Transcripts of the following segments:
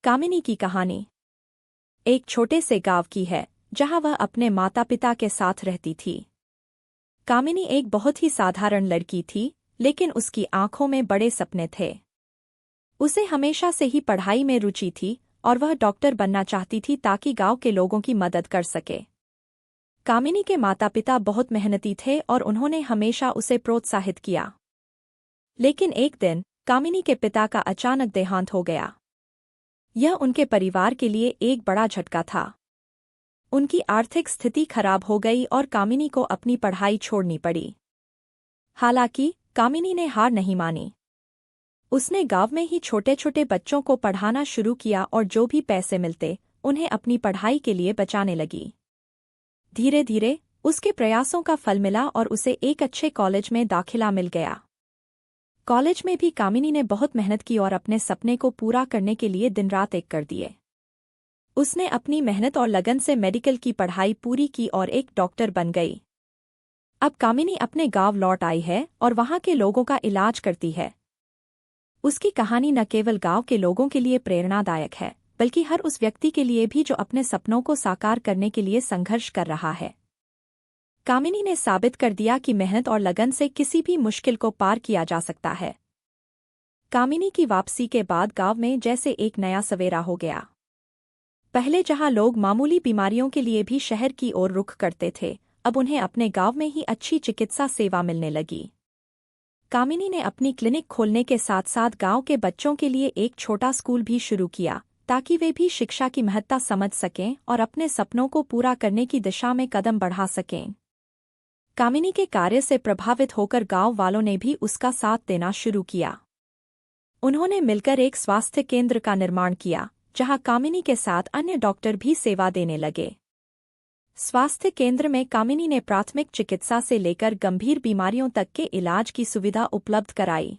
कामिनी की कहानी एक छोटे से गांव की है जहां वह अपने माता पिता के साथ रहती थी। कामिनी एक बहुत ही साधारण लड़की थी, लेकिन उसकी आंखों में बड़े सपने थे। उसे हमेशा से ही पढ़ाई में रुचि थी और वह डॉक्टर बनना चाहती थी ताकि गांव के लोगों की मदद कर सके। कामिनी के माता पिता बहुत मेहनती थे और उन्होंने हमेशा उसे प्रोत्साहित किया। लेकिन एक दिन कामिनी के पिता का अचानक देहांत हो गया। यह उनके परिवार के लिए एक बड़ा झटका था। उनकी आर्थिक स्थिति खराब हो गई और कामिनी को अपनी पढ़ाई छोड़नी पड़ी। हालांकि कामिनी ने हार नहीं मानी। उसने गांव में ही छोटे छोटे बच्चों को पढ़ाना शुरू किया और जो भी पैसे मिलते उन्हें अपनी पढ़ाई के लिए बचाने लगी। धीरे धीरे उसके प्रयासों का फल मिला और उसे एक अच्छे कॉलेज में दाखिला मिल गया। कॉलेज में भी कामिनी ने बहुत मेहनत की और अपने सपने को पूरा करने के लिए दिन रात एक कर दिए। उसने अपनी मेहनत और लगन से मेडिकल की पढ़ाई पूरी की और एक डॉक्टर बन गई। अब कामिनी अपने गांव लौट आई है और वहां के लोगों का इलाज करती है। उसकी कहानी न केवल गांव के लोगों के लिए प्रेरणादायक है, बल्कि हर उस व्यक्ति के लिए भी जो अपने सपनों को साकार करने के लिए संघर्ष कर रहा है। कामिनी ने साबित कर दिया कि मेहनत और लगन से किसी भी मुश्किल को पार किया जा सकता है। कामिनी की वापसी के बाद गांव में जैसे एक नया सवेरा हो गया। पहले जहां लोग मामूली बीमारियों के लिए भी शहर की ओर रुख करते थे, अब उन्हें अपने गांव में ही अच्छी चिकित्सा सेवा मिलने लगी। कामिनी ने अपनी क्लिनिक खोलने के साथ साथ गांव के बच्चों के लिए एक छोटा स्कूल भी शुरू किया, ताकि वे भी शिक्षा की महत्ता समझ सकें और अपने सपनों को पूरा करने की दिशा में कदम बढ़ा सकें। कामिनी के कार्य से प्रभावित होकर गांव वालों ने भी उसका साथ देना शुरू किया। उन्होंने मिलकर एक स्वास्थ्य केंद्र का निर्माण किया, जहां कामिनी के साथ अन्य डॉक्टर भी सेवा देने लगे। स्वास्थ्य केंद्र में कामिनी ने प्राथमिक चिकित्सा से लेकर गंभीर बीमारियों तक के इलाज की सुविधा उपलब्ध कराई।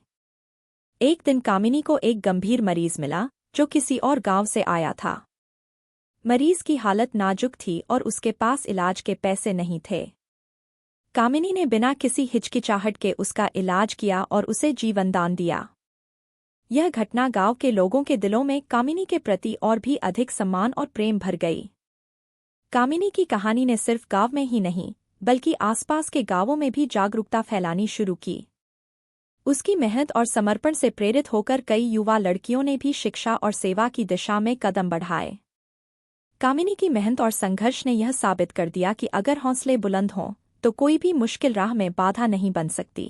एक दिन कामिनी को एक गंभीर मरीज मिला, जो किसी और गांव से आया था। मरीज की हालत नाजुक थी और उसके पास इलाज के पैसे नहीं थे। कामिनी ने बिना किसी हिचकिचाहट के उसका इलाज किया और उसे जीवनदान दिया। यह घटना गांव के लोगों के दिलों में कामिनी के प्रति और भी अधिक सम्मान और प्रेम भर गई। कामिनी की कहानी ने सिर्फ गांव में ही नहीं, बल्कि आसपास के गांवों में भी जागरूकता फैलानी शुरू की। उसकी मेहनत और समर्पण से प्रेरित होकर कई युवा लड़कियों ने भी शिक्षा और सेवा की दिशा में कदम बढ़ाए। कामिनी की मेहनत और संघर्ष ने यह साबित कर दिया कि अगर हौसले बुलंद हों तो कोई भी मुश्किल राह में बाधा नहीं बन सकती।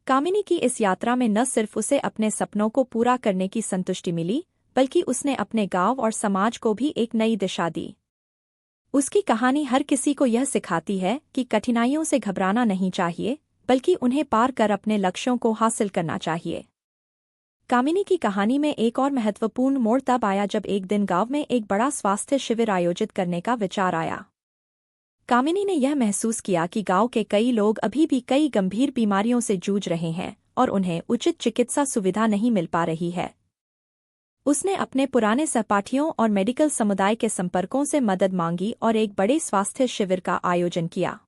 कामिनी की इस यात्रा में न सिर्फ उसे अपने सपनों को पूरा करने की संतुष्टि मिली, बल्कि उसने अपने गांव और समाज को भी एक नई दिशा दी। उसकी कहानी हर किसी को यह सिखाती है कि कठिनाइयों से घबराना नहीं चाहिए, बल्कि उन्हें पार कर अपने लक्ष्यों को हासिल करना चाहिए। कामिनी की कहानी में एक और महत्वपूर्ण मोड़ तब आया जब एक दिन गांव में एक बड़ा स्वास्थ्य शिविर आयोजित करने का विचार आया। कामिनी ने यह महसूस किया कि गांव के कई लोग अभी भी कई गंभीर बीमारियों से जूझ रहे हैं और उन्हें उचित चिकित्सा सुविधा नहीं मिल पा रही है। उसने अपने पुराने सहपाठियों और मेडिकल समुदाय के संपर्कों से मदद मांगी और एक बड़े स्वास्थ्य शिविर का आयोजन किया।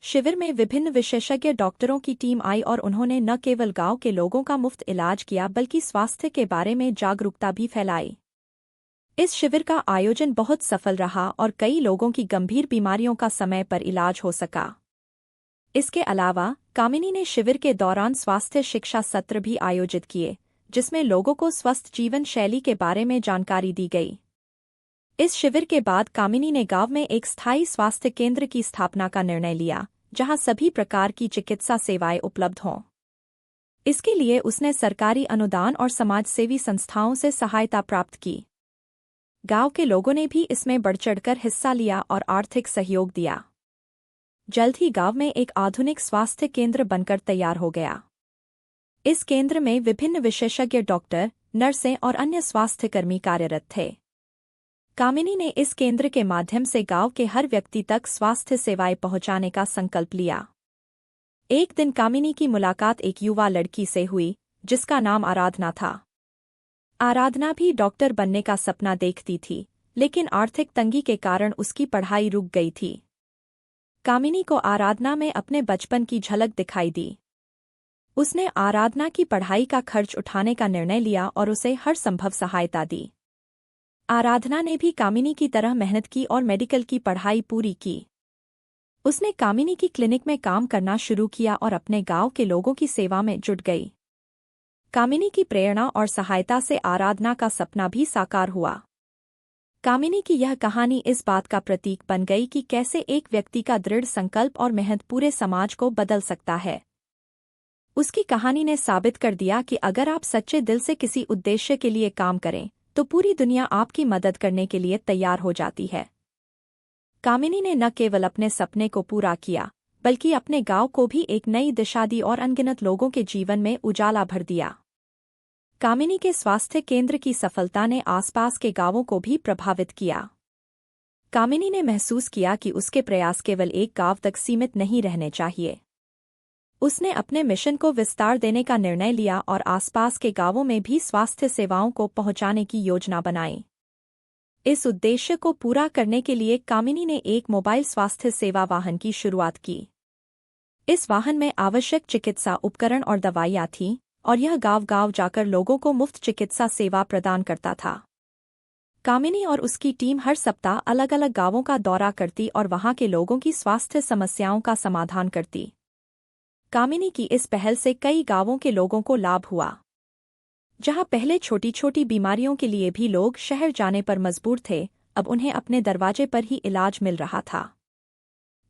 शिविर में विभिन्न विशेषज्ञ डॉक्टरों की टीम आई और उन्होंने न केवल गांव के लोगों का मुफ्त इलाज किया, बल्कि स्वास्थ्य के बारे में जागरूकता भी फैलाई। इस शिविर का आयोजन बहुत सफल रहा और कई लोगों की गंभीर बीमारियों का समय पर इलाज हो सका। इसके अलावा कामिनी ने शिविर के दौरान स्वास्थ्य शिक्षा सत्र भी आयोजित किए, जिसमें लोगों को स्वस्थ जीवन शैली के बारे में जानकारी दी गई। इस शिविर के बाद कामिनी ने गांव में एक स्थायी स्वास्थ्य केंद्र की स्थापना का निर्णय लिया, जहां सभी प्रकार की चिकित्सा सेवाएं उपलब्ध हों। इसके लिए उसने सरकारी अनुदान और समाजसेवी संस्थाओं से सहायता प्राप्त की। गांव के लोगों ने भी इसमें बढ़चढ़कर हिस्सा लिया और आर्थिक सहयोग दिया। जल्द ही गांव में एक आधुनिक स्वास्थ्य केंद्र बनकर तैयार हो गया। इस केंद्र में विभिन्न विशेषज्ञ डॉक्टर, नर्सें और अन्य स्वास्थ्यकर्मी कार्यरत थे। कामिनी ने इस केंद्र के माध्यम से गांव के हर व्यक्ति तक स्वास्थ्य सेवाएं पहुंचाने का संकल्प लिया। एक दिन कामिनी की मुलाकात एक युवा लड़की से हुई, जिसका नाम आराधना था। आराधना भी डॉक्टर बनने का सपना देखती थी, लेकिन आर्थिक तंगी के कारण उसकी पढ़ाई रुक गई थी। कामिनी को आराधना में अपने बचपन की झलक दिखाई दी। उसने आराधना की पढ़ाई का खर्च उठाने का निर्णय लिया और उसे हर संभव सहायता दी। आराधना ने भी कामिनी की तरह मेहनत की और मेडिकल की पढ़ाई पूरी की। उसने कामिनी की क्लिनिक में काम करना शुरू किया और अपने गांव के लोगों की सेवा में जुट गई। कामिनी की प्रेरणा और सहायता से आराधना का सपना भी साकार हुआ। कामिनी की यह कहानी इस बात का प्रतीक बन गई कि कैसे एक व्यक्ति का दृढ़ संकल्प और मेहनत पूरे समाज को बदल सकता है। उसकी कहानी ने साबित कर दिया कि अगर आप सच्चे दिल से किसी उद्देश्य के लिए काम करें तो पूरी दुनिया आपकी मदद करने के लिए तैयार हो जाती है। कामिनी ने न केवल अपने सपने को पूरा किया बल्कि अपने गांव को भी एक नई दिशा दी और अनगिनत लोगों के जीवन में उजाला भर दिया। कामिनी के स्वास्थ्य केंद्र की सफलता ने आसपास के गांवों को भी प्रभावित किया। कामिनी ने महसूस किया कि उसके प्रयास केवल एक गांव तक सीमित नहीं रहने चाहिए। उसने अपने मिशन को विस्तार देने का निर्णय लिया और आसपास के गांवों में भी स्वास्थ्य सेवाओं को पहुंचाने की योजना बनाई। इस उद्देश्य को पूरा करने के लिए कामिनी ने एक मोबाइल स्वास्थ्य सेवा वाहन की शुरुआत की। इस वाहन में आवश्यक चिकित्सा उपकरण और दवाइयाँ थीं और यह गांव-गांव जाकर लोगों को मुफ्त चिकित्सा सेवा प्रदान करता था। कामिनी और उसकी टीम हर सप्ताह अलग-अलग गांवों का दौरा करती और वहां के लोगों की स्वास्थ्य समस्याओं का समाधान करती। कामिनी की इस पहल से कई गांवों के लोगों को लाभ हुआ। जहां पहले छोटी-छोटी बीमारियों के लिए भी लोग शहर जाने पर मजबूर थे, अब उन्हें अपने दरवाजे पर ही इलाज मिल रहा था।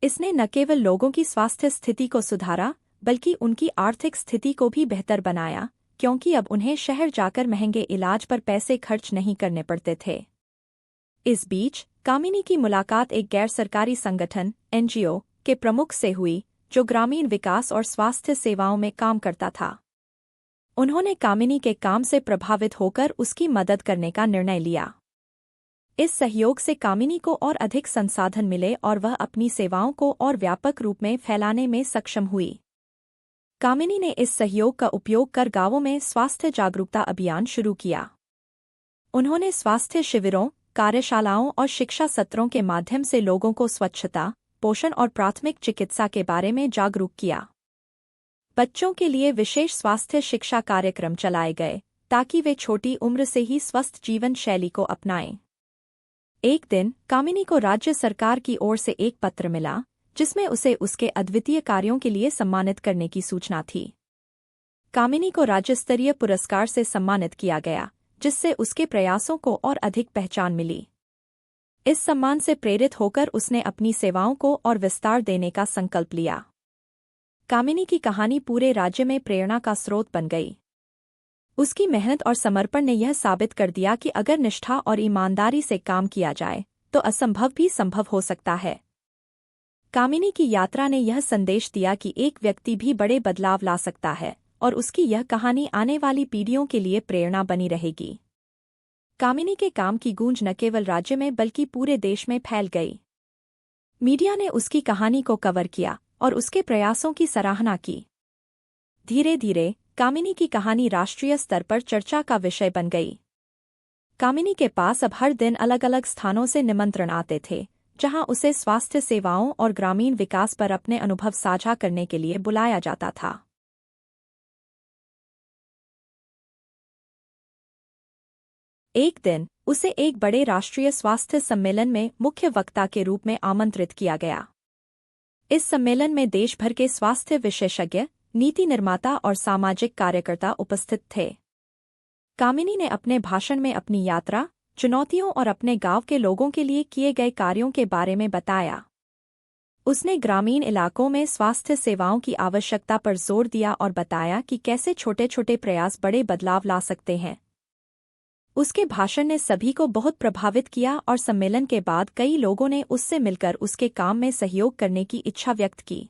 इसने न केवल लोगों की स्वास्थ्य स्थिति को सुधारा, बल्कि उनकी आर्थिक स्थिति को भी बेहतर बनाया, क्योंकि अब उन्हें शहर जाकर महंगे इलाज पर पैसे खर्च नहीं करने पड़ते थे। इस बीच कामिनी की मुलाकात एक गैर सरकारी संगठन (NGO) के प्रमुख से हुई, जो ग्रामीण विकास और स्वास्थ्य सेवाओं में काम करता था। उन्होंने कामिनी के काम से प्रभावित होकर उसकी मदद करने का निर्णय लिया। इस सहयोग से कामिनी को और अधिक संसाधन मिले और वह अपनी सेवाओं को और व्यापक रूप में फैलाने में सक्षम हुई। कामिनी ने इस सहयोग का उपयोग कर गांवों में स्वास्थ्य जागरूकता अभियान शुरू किया। उन्होंने स्वास्थ्य शिविरों, कार्यशालाओं और शिक्षा सत्रों के माध्यम से लोगों को स्वच्छता, पोषण और प्राथमिक चिकित्सा के बारे में जागरूक किया। बच्चों के लिए विशेष स्वास्थ्य शिक्षा कार्यक्रम चलाए गए ताकि वे छोटी उम्र से ही स्वस्थ जीवन शैली को अपनाएं। एक दिन कामिनी को राज्य सरकार की ओर से एक पत्र मिला, जिसमें उसे उसके अद्वितीय कार्यों के लिए सम्मानित करने की सूचना थी। कामिनी को राज्य स्तरीय पुरस्कार से सम्मानित किया गया, जिससे उसके प्रयासों को और अधिक पहचान मिली। इस सम्मान से प्रेरित होकर उसने अपनी सेवाओं को और विस्तार देने का संकल्प लिया। कामिनी की कहानी पूरे राज्य में प्रेरणा का स्रोत बन गई। उसकी मेहनत और समर्पण ने यह साबित कर दिया कि अगर निष्ठा और ईमानदारी से काम किया जाए तो असंभव भी संभव हो सकता है। कामिनी की यात्रा ने यह संदेश दिया कि एक व्यक्ति भी बड़े बदलाव ला सकता है और उसकी यह कहानी आने वाली पीढ़ियों के लिए प्रेरणा बनी रहेगी। कामिनी के काम की गूंज न केवल राज्य में बल्कि पूरे देश में फैल गई। मीडिया ने उसकी कहानी को कवर किया और उसके प्रयासों की सराहना की। धीरे-धीरे कामिनी की कहानी राष्ट्रीय स्तर पर चर्चा का विषय बन गई। कामिनी के पास अब हर दिन अलग-अलग स्थानों से निमंत्रण आते थे, जहां उसे स्वास्थ्य सेवाओं और ग्रामीण विकास पर अपने अनुभव साझा करने के लिए बुलाया जाता था। एक दिन उसे एक बड़े राष्ट्रीय स्वास्थ्य सम्मेलन में मुख्य वक्ता के रूप में आमंत्रित किया गया। इस सम्मेलन में देश भर के स्वास्थ्य विशेषज्ञ, नीति निर्माता और सामाजिक कार्यकर्ता उपस्थित थे। कामिनी ने अपने भाषण में अपनी यात्रा, चुनौतियों और अपने गांव के लोगों के लिए किए गए कार्यों के बारे में बताया। उसने ग्रामीण इलाकों में स्वास्थ्य सेवाओं की आवश्यकता पर जोर दिया और बताया कि कैसे छोटे-छोटे प्रयास बड़े बदलाव ला सकते हैं। उसके भाषण ने सभी को बहुत प्रभावित किया और सम्मेलन के बाद कई लोगों ने उससे मिलकर उसके काम में सहयोग करने की इच्छा व्यक्त की।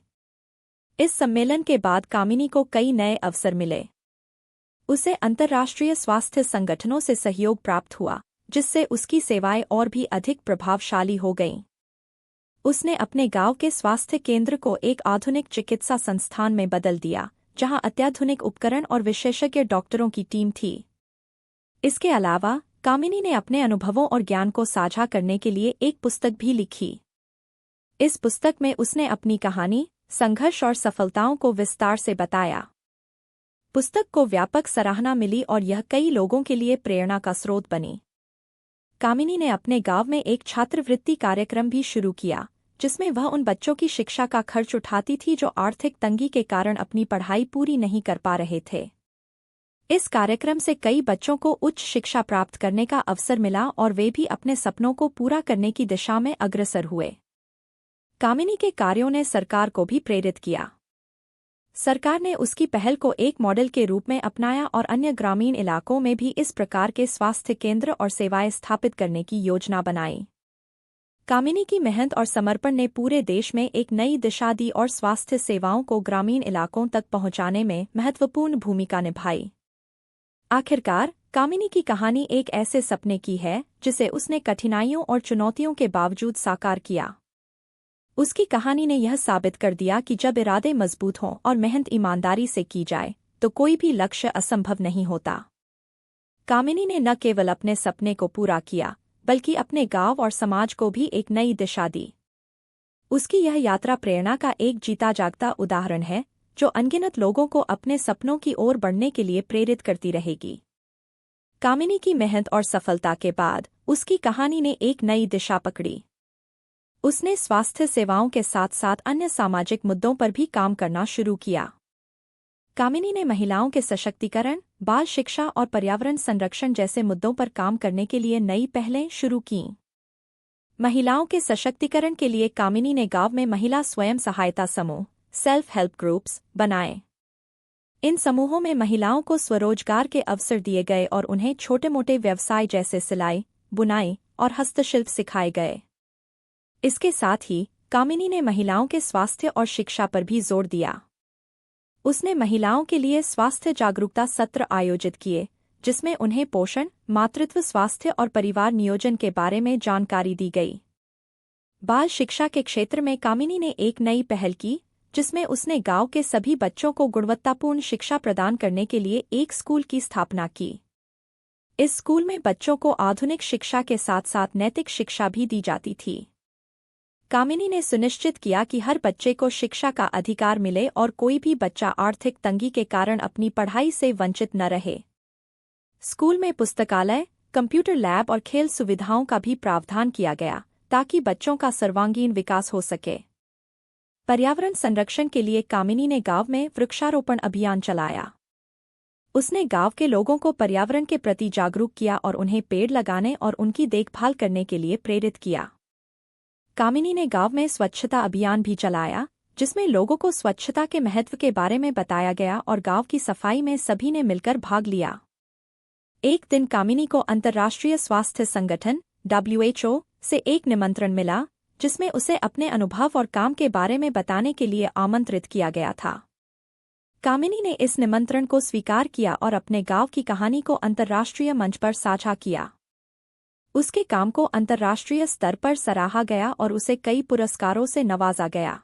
इस सम्मेलन के बाद कामिनी को कई नए अवसर मिले। उसे अंतर्राष्ट्रीय स्वास्थ्य संगठनों से सहयोग प्राप्त हुआ, जिससे उसकी सेवाएं और भी अधिक प्रभावशाली हो गईं। उसने अपने गांव के स्वास्थ्य केंद्र को एक आधुनिक चिकित्सा संस्थान में बदल दिया, जहां अत्याधुनिक उपकरण और विशेषज्ञ डॉक्टरों की टीम थी। इसके अलावा कामिनी ने अपने अनुभवों और ज्ञान को साझा करने के लिए एक पुस्तक भी लिखी। इस पुस्तक में उसने अपनी कहानी, संघर्ष और सफलताओं को विस्तार से बताया। पुस्तक को व्यापक सराहना मिली और यह कई लोगों के लिए प्रेरणा का स्रोत बनी। कामिनी ने अपने गांव में एक छात्रवृत्ति कार्यक्रम भी शुरू किया, जिसमें वह उन बच्चों की शिक्षा का खर्च उठाती थी जो आर्थिक तंगी के कारण अपनी पढ़ाई पूरी नहीं कर पा रहे थे। इस कार्यक्रम से कई बच्चों को उच्च शिक्षा प्राप्त करने का अवसर मिला और वे भी अपने सपनों को पूरा करने की दिशा में अग्रसर हुए। कामिनी के कार्यों ने सरकार को भी प्रेरित किया। सरकार ने उसकी पहल को एक मॉडल के रूप में अपनाया और अन्य ग्रामीण इलाकों में भी इस प्रकार के स्वास्थ्य केंद्र और सेवाएं स्थापित करने की योजना बनाई। कामिनी की मेहनत और समर्पण ने पूरे देश में एक नई दिशा दी और स्वास्थ्य सेवाओं को ग्रामीण इलाकों तक पहुंचाने में महत्वपूर्ण भूमिका निभाई। आखिरकार, कामिनी की कहानी एक ऐसे सपने की है जिसे उसने कठिनाइयों और चुनौतियों के बावजूद साकार किया। उसकी कहानी ने यह साबित कर दिया कि जब इरादे मजबूत हों और मेहनत ईमानदारी से की जाए तो कोई भी लक्ष्य असंभव नहीं होता। कामिनी ने न केवल अपने सपने को पूरा किया, बल्कि अपने गांव और समाज को भी एक नई दिशा दी। उसकी यह यात्रा प्रेरणा का एक जीता जागता उदाहरण है, जो अनगिनत लोगों को अपने सपनों की ओर बढ़ने के लिए प्रेरित करती रहेगी। कामिनी की मेहनत और सफलता के बाद उसकी कहानी ने एक नई दिशा पकड़ी। उसने स्वास्थ्य सेवाओं के साथ साथ अन्य सामाजिक मुद्दों पर भी काम करना शुरू किया। कामिनी ने महिलाओं के सशक्तिकरण, बाल शिक्षा और पर्यावरण संरक्षण जैसे मुद्दों पर काम करने के लिए नई पहलें शुरू कीं। महिलाओं के सशक्तिकरण के लिए कामिनी ने गांव में महिला स्वयं सहायता समूह, सेल्फ हेल्प ग्रुप्स बनाए। इन समूहों में महिलाओं को स्वरोजगार के अवसर दिए गए और उन्हें छोटे-मोटे व्यवसाय जैसे सिलाई, बुनाई और हस्तशिल्प सिखाए गए। इसके साथ ही कामिनी ने महिलाओं के स्वास्थ्य और शिक्षा पर भी जोर दिया। उसने महिलाओं के लिए स्वास्थ्य जागरूकता सत्र आयोजित किए, जिसमें उन्हें पोषण, मातृत्व स्वास्थ्य और परिवार नियोजन के बारे में जानकारी दी गई। बाल शिक्षा के क्षेत्र में कामिनी ने एक नई पहल की, जिसमें उसने गांव के सभी बच्चों को गुणवत्तापूर्ण शिक्षा प्रदान करने के लिए एक स्कूल की स्थापना की। इस स्कूल में बच्चों को आधुनिक शिक्षा के साथ साथ नैतिक शिक्षा भी दी जाती थी। कामिनी ने सुनिश्चित किया कि हर बच्चे को शिक्षा का अधिकार मिले और कोई भी बच्चा आर्थिक तंगी के कारण अपनी पढ़ाई से वंचित न रहे। स्कूल में पुस्तकालय, कंप्यूटर लैब और खेल सुविधाओं का भी प्रावधान किया गया, ताकि बच्चों का सर्वांगीण विकास हो सके। पर्यावरण संरक्षण के लिए कामिनी ने गांव में वृक्षारोपण अभियान चलाया। उसने गांव के लोगों को पर्यावरण के प्रति जागरूक किया और उन्हें पेड़ लगाने और उनकी देखभाल करने के लिए प्रेरित किया। कामिनी ने गांव में स्वच्छता अभियान भी चलाया, जिसमें लोगों को स्वच्छता के महत्व के बारे में बताया गया और गांव की सफाई में सभी ने मिलकर भाग लिया। एक दिन कामिनी को अंतर्राष्ट्रीय स्वास्थ्य संगठन WHO से एक निमंत्रण मिला, जिसमें उसे अपने अनुभव और काम के बारे में बताने के लिए आमंत्रित किया गया था। कामिनी ने इस निमंत्रण को स्वीकार किया और अपने गांव की कहानी को अंतर्राष्ट्रीय मंच पर साझा किया। उसके काम को अंतर्राष्ट्रीय स्तर पर सराहा गया और उसे कई पुरस्कारों से नवाजा गया।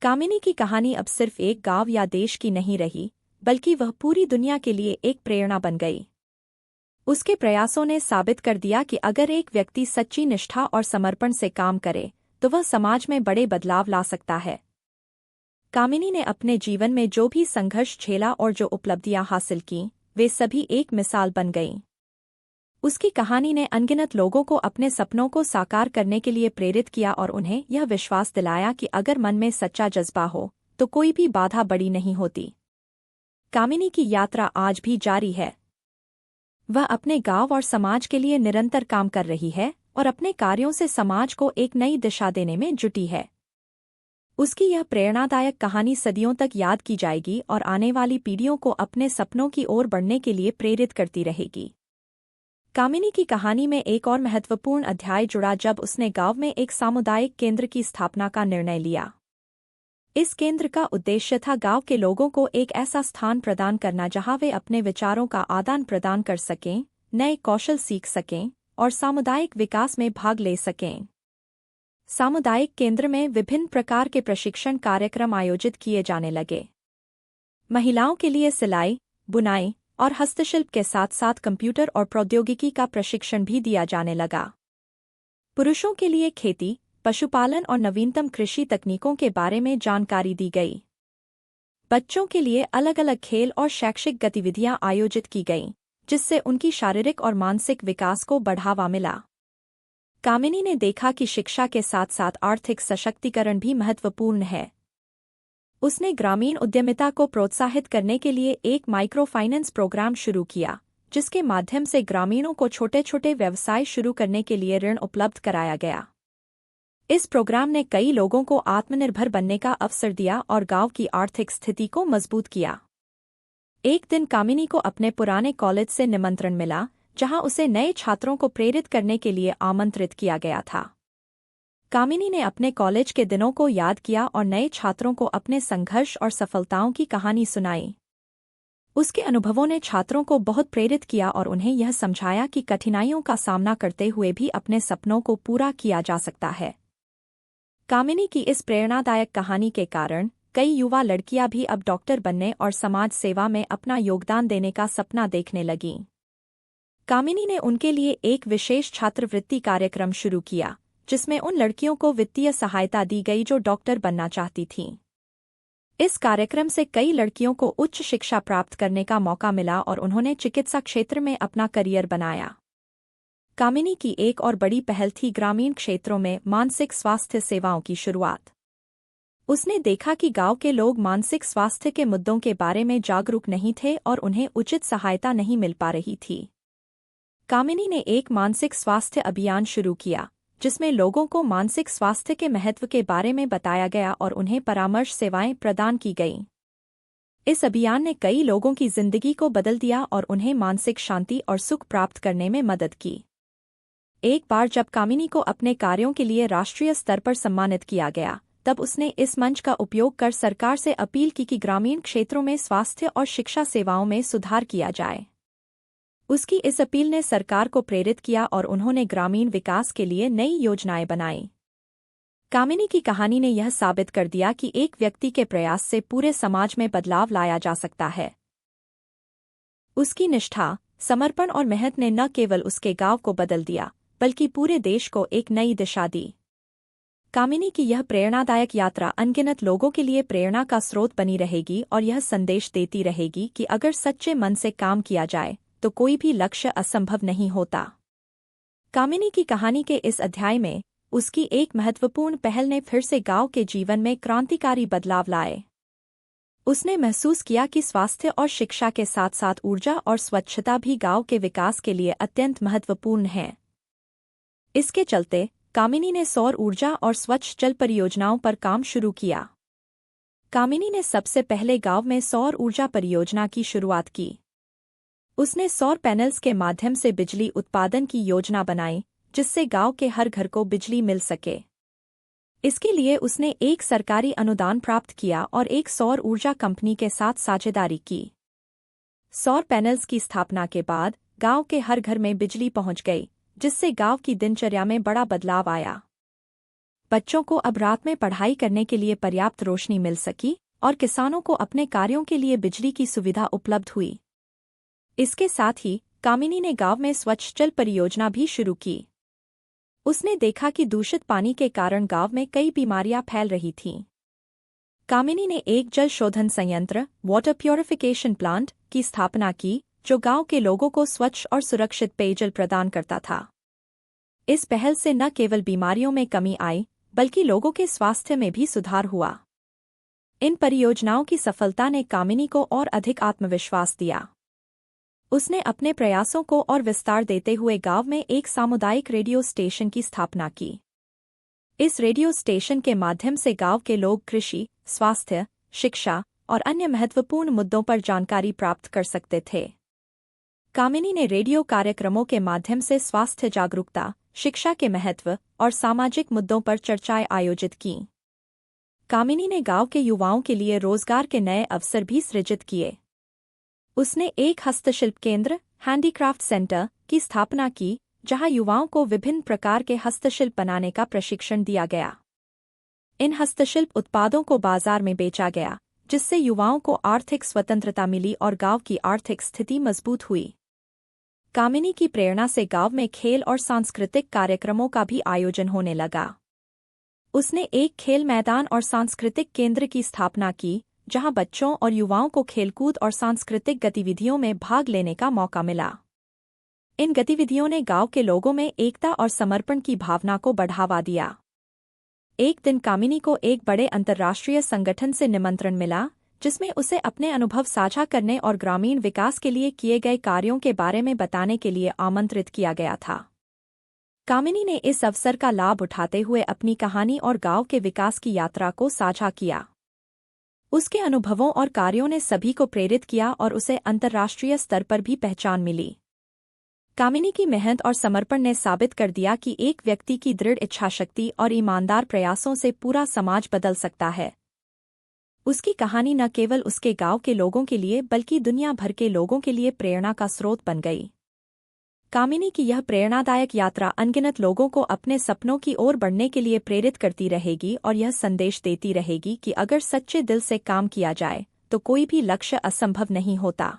कामिनी की कहानी अब सिर्फ एक गांव या देश की नहीं रही, बल्कि वह पूरी दुनिया के लिए एक प्रेरणा बन गई। उसके प्रयासों ने साबित कर दिया कि अगर एक व्यक्ति सच्ची निष्ठा और समर्पण से काम करे, तो वह समाज में बड़े बदलाव ला सकता है। कामिनी ने अपने जीवन में जो भी संघर्ष झेला और जो उपलब्धियां हासिल कीं, वे सभी एक मिसाल बन गईं। उसकी कहानी ने अनगिनत लोगों को अपने सपनों को साकार करने के लिए प्रेरित किया और उन्हें यह विश्वास दिलाया कि अगर मन में सच्चा जज्बा हो, तो कोई भी बाधा बड़ी नहीं होती। कामिनी की यात्रा आज भी जारी है। वह अपने गांव और समाज के लिए निरंतर काम कर रही है और अपने कार्यों से समाज को एक नई दिशा देने में जुटी है। उसकी यह प्रेरणादायक कहानी सदियों तक याद की जाएगी और आने वाली पीढ़ियों को अपने सपनों की ओर बढ़ने के लिए प्रेरित करती रहेगी। कामिनी की कहानी में एक और महत्वपूर्ण अध्याय जुड़ा जब उसने गांव में एक सामुदायिक केंद्र की स्थापना का निर्णय लिया। इस केंद्र का उद्देश्य था गांव के लोगों को एक ऐसा स्थान प्रदान करना जहां वे अपने विचारों का आदान प्रदान कर सकें, नए कौशल सीख सकें और सामुदायिक विकास में भाग ले सकें। सामुदायिक केंद्र में विभिन्न प्रकार के प्रशिक्षण कार्यक्रम आयोजित किए जाने लगे। महिलाओं के लिए सिलाई, बुनाई और हस्तशिल्प के साथ साथ कंप्यूटर और प्रौद्योगिकी का प्रशिक्षण भी दिया जाने लगा। पुरुषों के लिए खेती, पशुपालन और नवीनतम कृषि तकनीकों के बारे में जानकारी दी गई। बच्चों के लिए अलग अलग खेल और शैक्षिक गतिविधियां आयोजित की गईं, जिससे उनकी शारीरिक और मानसिक विकास को बढ़ावा मिला। कामिनी ने देखा कि शिक्षा के साथ साथ आर्थिक सशक्तिकरण भी महत्वपूर्ण है। उसने ग्रामीण उद्यमिता को प्रोत्साहित करने के लिए एक माइक्रो फाइनेंस प्रोग्राम शुरू किया, जिसके माध्यम से ग्रामीणों को छोटे छोटे व्यवसाय शुरू करने के लिए ऋण उपलब्ध कराया गया। इस प्रोग्राम ने कई लोगों को आत्मनिर्भर बनने का अवसर दिया और गांव की आर्थिक स्थिति को मजबूत किया। एक दिन कामिनी को अपने पुराने कॉलेज से निमंत्रण मिला, जहां उसे नए छात्रों को प्रेरित करने के लिए आमंत्रित किया गया था। कामिनी ने अपने कॉलेज के दिनों को याद किया और नए छात्रों को अपने संघर्ष और सफलताओं की कहानी सुनाई। उसके अनुभवों ने छात्रों को बहुत प्रेरित किया और उन्हें यह समझाया कि कठिनाइयों का सामना करते हुए भी अपने सपनों को पूरा किया जा सकता है। कामिनी की इस प्रेरणादायक कहानी के कारण कई युवा लड़कियां भी अब डॉक्टर बनने और समाज सेवा में अपना योगदान देने का सपना देखने लगीं। कामिनी ने उनके लिए एक विशेष छात्रवृत्ति कार्यक्रम शुरू किया, जिसमें उन लड़कियों को वित्तीय सहायता दी गई जो डॉक्टर बनना चाहती थीं। इस कार्यक्रम से कई लड़कियों को उच्च शिक्षा प्राप्त करने का मौका मिला और उन्होंने चिकित्सा क्षेत्र में अपना करियर बनाया। कामिनी की एक और बड़ी पहल थी ग्रामीण क्षेत्रों में मानसिक स्वास्थ्य सेवाओं की शुरुआत। उसने देखा कि गांव के लोग मानसिक स्वास्थ्य के मुद्दों के बारे में जागरूक नहीं थे और उन्हें उचित सहायता नहीं मिल पा रही थी। कामिनी ने एक मानसिक स्वास्थ्य अभियान शुरू किया, जिसमें लोगों को मानसिक स्वास्थ्य के महत्व के बारे में बताया गया और उन्हें परामर्श सेवाएं प्रदान की गईं। इस अभियान ने कई लोगों की जिंदगी को बदल दिया और उन्हें मानसिक शांति और सुख प्राप्त करने में मदद की। एक बार जब कामिनी को अपने कार्यों के लिए राष्ट्रीय स्तर पर सम्मानित किया गया, तब उसने इस मंच का उपयोग कर सरकार से अपील की कि ग्रामीण क्षेत्रों में स्वास्थ्य और शिक्षा सेवाओं में सुधार किया जाए। उसकी इस अपील ने सरकार को प्रेरित किया और उन्होंने ग्रामीण विकास के लिए नई योजनाएं बनाईं। कामिनी की कहानी ने यह साबित कर दिया कि एक व्यक्ति के प्रयास से पूरे समाज में बदलाव लाया जा सकता है। उसकी निष्ठा, समर्पण और मेहनत ने न केवल उसके गांव को बदल दिया, बल्कि पूरे देश को एक नई दिशा दी। कामिनी की यह प्रेरणादायक यात्रा अनगिनत लोगों के लिए प्रेरणा का स्रोत बनी रहेगी और यह संदेश देती रहेगी कि अगर सच्चे मन से काम किया जाए तो कोई भी लक्ष्य असंभव नहीं होता। कामिनी की कहानी के इस अध्याय में उसकी एक महत्वपूर्ण पहल ने फिर से गांव के जीवन में क्रांतिकारी बदलाव लाए। उसने महसूस किया कि स्वास्थ्य और शिक्षा के साथ साथ ऊर्जा और स्वच्छता भी गांव के विकास के लिए अत्यंत महत्वपूर्ण हैं। इसके चलते कामिनी ने सौर ऊर्जा और स्वच्छ जल परियोजनाओं पर काम शुरू किया। कामिनी ने सबसे पहले गांव में सौर ऊर्जा परियोजना की शुरुआत की। उसने सौर पैनल्स के माध्यम से बिजली उत्पादन की योजना बनाई, जिससे गांव के हर घर को बिजली मिल सके। इसके लिए उसने एक सरकारी अनुदान प्राप्त किया और एक सौर ऊर्जा कंपनी के साथ साझेदारी की। सौर पैनल्स की स्थापना के बाद गांव के हर घर में बिजली पहुंच गई, जिससे गांव की दिनचर्या में बड़ा बदलाव आया। बच्चों को अब रात में पढ़ाई करने के लिए पर्याप्त रोशनी मिल सकी और किसानों को अपने कार्यों के लिए बिजली की सुविधा उपलब्ध हुई। इसके साथ ही कामिनी ने गांव में स्वच्छ जल परियोजना भी शुरू की। उसने देखा कि दूषित पानी के कारण गांव में कई बीमारियां फैल रही थीं। कामिनी ने एक जल शोधन संयंत्र, वाटर प्योरिफिकेशन प्लांट, की स्थापना की, जो गांव के लोगों को स्वच्छ और सुरक्षित पेयजल प्रदान करता था। इस पहल से न केवल बीमारियों में कमी आई, बल्कि लोगों के स्वास्थ्य में भी सुधार हुआ। इन परियोजनाओं की सफलता ने कामिनी को और अधिक आत्मविश्वास दिया। उसने अपने प्रयासों को और विस्तार देते हुए गांव में एक सामुदायिक रेडियो स्टेशन की स्थापना की। इस रेडियो स्टेशन के माध्यम से गांव के लोग कृषि, स्वास्थ्य, शिक्षा और अन्य महत्वपूर्ण मुद्दों पर जानकारी प्राप्त कर सकते थे। कामिनी ने रेडियो कार्यक्रमों के माध्यम से स्वास्थ्य जागरूकता, शिक्षा के महत्व और सामाजिक मुद्दों पर चर्चाएं आयोजित कीं। कामिनी ने गांव के युवाओं के लिए रोजगार के नए अवसर भी सृजित किए। उसने एक हस्तशिल्प केंद्र, हैंडीक्राफ्ट सेंटर, की स्थापना की, जहां युवाओं को विभिन्न प्रकार के हस्तशिल्प बनाने का प्रशिक्षण दिया गया। इन हस्तशिल्प उत्पादों को बाजार में बेचा गया, जिससे युवाओं को आर्थिक स्वतंत्रता मिली और गांव की आर्थिक स्थिति मजबूत हुई। कामिनी की प्रेरणा से गांव में खेल और सांस्कृतिक कार्यक्रमों का भी आयोजन होने लगा। उसने एक खेल मैदान और सांस्कृतिक केंद्र की स्थापना की, जहां बच्चों और युवाओं को खेलकूद और सांस्कृतिक गतिविधियों में भाग लेने का मौका मिला। इन गतिविधियों ने गांव के लोगों में एकता और समर्पण की भावना को बढ़ावा दिया। एक दिन कामिनी को एक बड़े अंतर्राष्ट्रीय संगठन से निमंत्रण मिला, जिसमें उसे अपने अनुभव साझा करने और ग्रामीण विकास के लिए किए गए कार्यों के बारे में बताने के लिए आमंत्रित किया गया था। कामिनी ने इस अवसर का लाभ उठाते हुए अपनी कहानी और गांव के विकास की यात्रा को साझा किया। उसके अनुभवों और कार्यों ने सभी को प्रेरित किया और उसे अंतर्राष्ट्रीय स्तर पर भी पहचान मिली। कामिनी की मेहनत और समर्पण ने साबित कर दिया कि एक व्यक्ति की दृढ़ इच्छाशक्ति और ईमानदार प्रयासों से पूरा समाज बदल सकता है। उसकी कहानी न केवल उसके गांव के लोगों के लिए बल्कि दुनिया भर के लोगों के लिए प्रेरणा का स्रोत बन गई। कामिनी की यह प्रेरणादायक यात्रा अनगिनत लोगों को अपने सपनों की ओर बढ़ने के लिए प्रेरित करती रहेगी और यह संदेश देती रहेगी कि अगर सच्चे दिल से काम किया जाए तो कोई भी लक्ष्य असंभव नहीं होता।